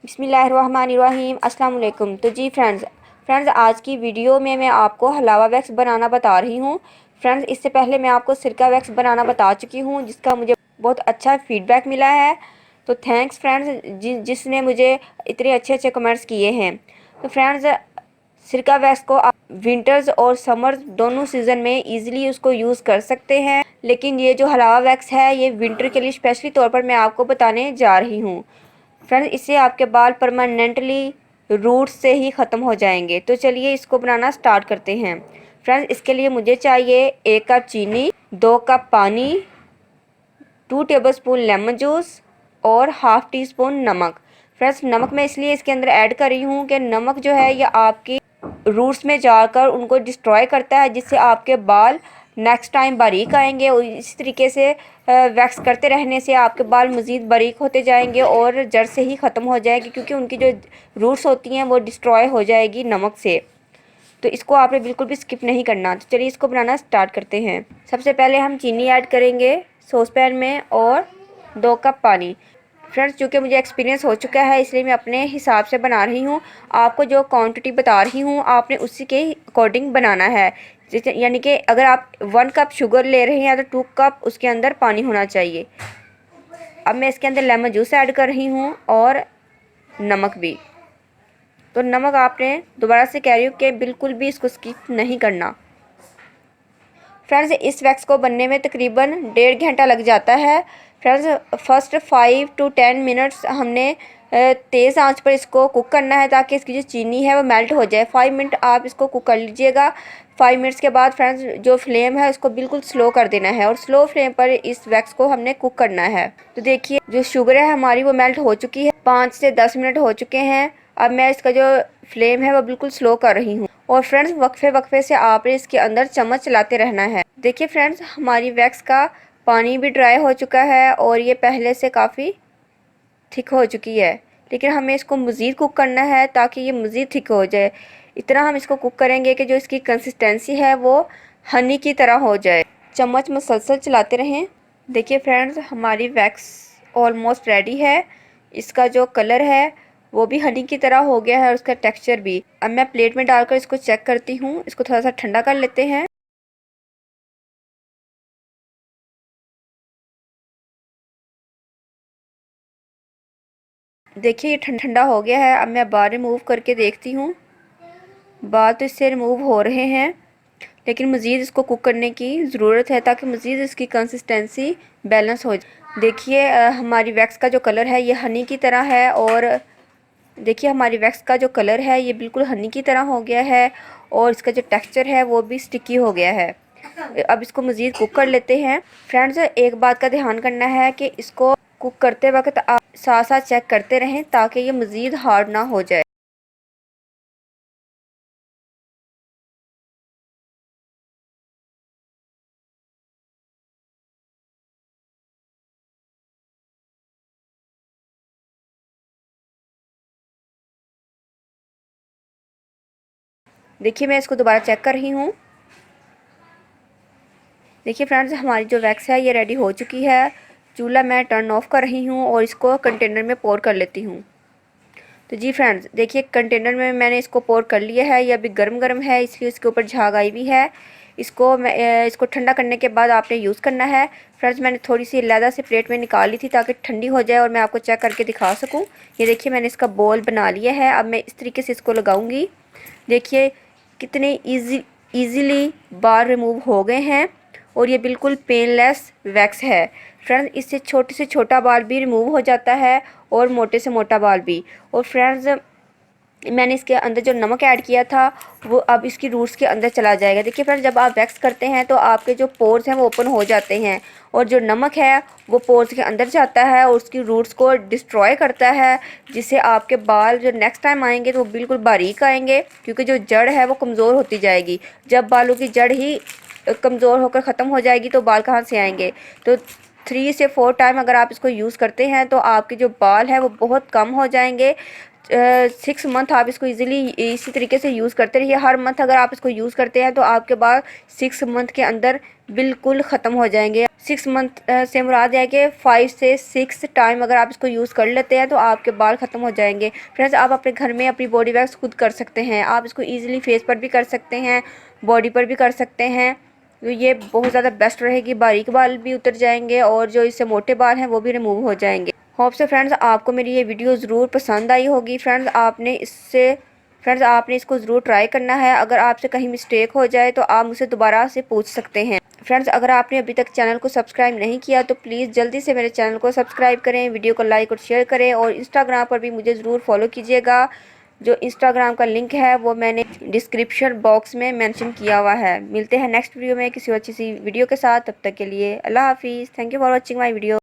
बिस्मिल्लाहिर्रहमानिर्रहीम अस्सलाम वालेकुम। तो जी फ्रेंड्स आज की वीडियो में मैं आपको हलावा वैक्स बनाना बता रही हूँ। फ्रेंड्स इससे पहले मैं आपको सिरका वैक्स बनाना बता चुकी हूँ, जिसका मुझे बहुत अच्छा फीडबैक मिला है। तो थैंक्स फ्रेंड्स जिसने मुझे इतने अच्छे अच्छे कमेंट्स किए हैं। तो फ्रेंड्स सिरका वैक्स को आप विंटर्स और समर्स दोनों सीज़न में ईज़िली उसको यूज़ कर सकते हैं, लेकिन ये जो हलावा वैक्स है ये विंटर के लिए स्पेशली तौर पर मैं आपको बताने जा रही हूँ। फ्रेंड्स इससे आपके बाल परमानेंटली रूट से ही ख़त्म हो जाएंगे। तो चलिए इसको बनाना स्टार्ट करते हैं। फ्रेंड्स इसके लिए मुझे चाहिए 1 कप चीनी, 2 कप पानी, 2 टेबलस्पून लेमन जूस और हाफ़ टी स्पून नमक। फ्रेंड्स नमक मैं इसलिए इसके अंदर ऐड कर रही हूँ कि नमक जो है ये आपकी रूट्स में जाकर उनको डिस्ट्रॉय करता है, जिससे आपके बाल नेक्स्ट टाइम बारीक आएंगे। और इसी तरीके से वैक्स करते रहने से आपके बाल मज़ीद बारीक होते जाएंगे और जड़ से ही ख़त्म हो जाएगी, क्योंकि उनकी जो रूट्स होती हैं वो डिस्ट्रॉय हो जाएगी नमक से। तो इसको आपने बिल्कुल भी स्किप नहीं करना। तो चलिए इसको बनाना स्टार्ट करते हैं। सबसे पहले हम चीनी ऐड करेंगे सॉस पैन में और 2 कप पानी। फ्रेंड्स चूँकि मुझे एक्सपीरियंस हो चुका है इसलिए मैं अपने हिसाब से बना रही हूँ। आपको जो क्वांटिटी बता रही हूँ आपने उसी के अकॉर्डिंग बनाना है। यानी कि अगर आप 1 कप शुगर ले रहे हैं तो 2 कप उसके अंदर पानी होना चाहिए। अब मैं इसके अंदर लेमन जूस ऐड कर रही हूँ और नमक भी। तो नमक आपने दोबारा से कह रही हूँ कि बिल्कुल भी इसको स्किप नहीं करना। फ्रेंड्स इस वैक्स को बनने में तकरीबन 1.5 घंटा लग जाता है। फ्रेंड्स फर्स्ट 5 to 10 मिनट्स हमने तेज़ आंच पर इसको कुक करना है, ताकि इसकी जो चीनी है वो मेल्ट हो जाए। 5 मिनट आप इसको कुक कर लीजिएगा। 5 मिनट्स के बाद फ्रेंड्स जो फ्लेम है उसको बिल्कुल स्लो कर देना है और स्लो फ्लेम पर इस वैक्स को हमने कुक करना है। तो देखिए जो शुगर है हमारी वो मेल्ट हो चुकी है। 5 से 10 मिनट हो चुके हैं। अब मैं इसका जो फ्लेम है वो बिल्कुल स्लो कर रही हूँ और फ्रेंड्स वक्फे से आपने इसके अंदर चम्मच चलाते रहना है। देखिए फ्रेंड्स हमारी वैक्स का पानी भी ड्राई हो चुका है और ये पहले से काफ़ी थिक हो चुकी है, लेकिन हमें इसको मज़ीद कुक करना है ताकि ये मज़ीद थिक हो जाए। इतना हम इसको कुक करेंगे कि जो इसकी कंसिस्टेंसी है वो हनी की तरह हो जाए। चम्मच मुसलसल चलाते रहें। देखिए फ्रेंड्स हमारी वैक्स ऑलमोस्ट रेडी है। इसका जो कलर है वो भी हनी की तरह हो गया है और उसका टेक्सचर भी। अब मैं प्लेट में डालकर इसको चेक करती हूँ। इसको थोड़ा सा ठंडा कर लेते हैं। देखिए ये ठंडा हो गया है। अब मैं बाल रिमूव करके देखती हूँ। बाल तो इससे रिमूव हो रहे हैं, लेकिन मज़ीद इसको कुक करने की ज़रूरत है ताकि मज़ीद इसकी कंसिस्टेंसी बैलेंस हो जाए। देखिए हमारी वैक्स का जो कलर है ये हनी की तरह है और देखिए हमारी वैक्स का जो कलर है ये बिल्कुल हनी की तरह हो गया है और इसका जो टेक्सचर है वो भी स्टिकी हो गया है। अब इसको मज़ीद कुक कर लेते हैं। फ्रेंड्स एक बात का ध्यान करना है कि इसको कुक करते वक्त आप साथ साथ चेक करते रहें ताकि ये मज़ीद हार्ड ना हो जाए। देखिए मैं इसको दोबारा चेक कर रही हूँ। देखिए फ्रेंड्स हमारी जो वैक्स है ये रेडी हो चुकी है। चूल्हा मैं टर्न ऑफ कर रही हूँ और इसको कंटेनर में पोर कर लेती हूँ। तो जी फ्रेंड्स देखिए कंटेनर में मैंने इसको पोर कर लिया है। ये अभी गर्म गर्म है इसलिए इसके ऊपर झाग आई भी है। इसको ठंडा करने के बाद आपने यूज़ करना है। फ्रेंड्स मैंने थोड़ी सी अलहदा से प्लेट में निकाल ली थी ताकि ठंडी हो जाए और मैं आपको चेक करके दिखा सकूं। ये देखिए मैंने इसका बॉल बना लिया है। अब मैं इस तरीके से इसको लगाऊंगी। देखिए कितने ईज़िली बाल रिमूव हो गए हैं और ये बिल्कुल पेनलेस वैक्स है। फ्रेंड्स इससे छोटे से छोटा बाल भी रिमूव हो जाता है और मोटे से मोटा बाल भी। और फ्रेंड्स मैंने इसके अंदर जो नमक ऐड किया था वो अब इसकी रूट्स के अंदर चला जाएगा। देखिए फ्रेंड्स जब आप वैक्स करते हैं तो आपके जो पोर्स हैं वो ओपन हो जाते हैं और जो नमक है वो पोर्स के अंदर जाता है और उसकी रूट्स को डिस्ट्रॉय करता है, जिससे आपके बाल जो नेक्स्ट टाइम आएंगे तो वो बिल्कुल बारीक आएंगे, क्योंकि जो जड़ है वो कमज़ोर होती जाएगी। जब बालों की जड़ ही कमज़ोर होकर ख़त्म हो जाएगी तो बाल कहाँ से आएंगे। तो 3 से 4 टाइम अगर आप इसको यूज़ करते हैं तो आपके जो बाल है वो बहुत कम हो जाएंगे। 6 मंथ आप इसको इजीली इसी तरीके से यूज़ करते रहिए। हर मंथ अगर आप इसको यूज़ करते हैं तो आपके बाल 6 मंथ के अंदर बिल्कुल ख़त्म हो जाएंगे। 6 मंथ से मुराद है कि 5 से 6 टाइम अगर आप इसको यूज़ कर लेते हैं तो आपके बाल ख़त्म हो जाएंगे। फ्रेंड्स, आप अपने घर में अपनी बॉडी वैक्स खुद कर सकते हैं। आप इसको ईजिली फेस पर भी कर सकते हैं, बॉडी पर भी कर सकते हैं। तो ये बहुत ज़्यादा बेस्ट रहेगी। बारीक बाल भी उतर जाएंगे और जो इससे मोटे बाल हैं वो भी रिमूव हो जाएंगे। होप से फ्रेंड्स आपको मेरी ये वीडियो ज़रूर पसंद आई होगी। फ्रेंड्स आपने इसको ज़रूर ट्राई करना है। अगर आपसे कहीं मिस्टेक हो जाए तो आप मुझसे दोबारा से पूछ सकते हैं। फ्रेंड्स, अगर आपने अभी तक चैनल को सब्सक्राइब नहीं किया तो प्लीज़ जल्दी से मेरे चैनल को सब्सक्राइब करें, वीडियो को लाइक और शेयर करें और इंस्टाग्राम पर भी मुझे ज़रूर फॉलो कीजिएगा। जो इंस्टाग्राम का लिंक है वो मैंने डिस्क्रिप्शन बॉक्स में मेंशन किया हुआ है। मिलते हैं नेक्स्ट वीडियो में किसी अच्छी सी वीडियो के साथ। तब तक के लिए अल्लाह हाफिज़। Thank you for watching my video.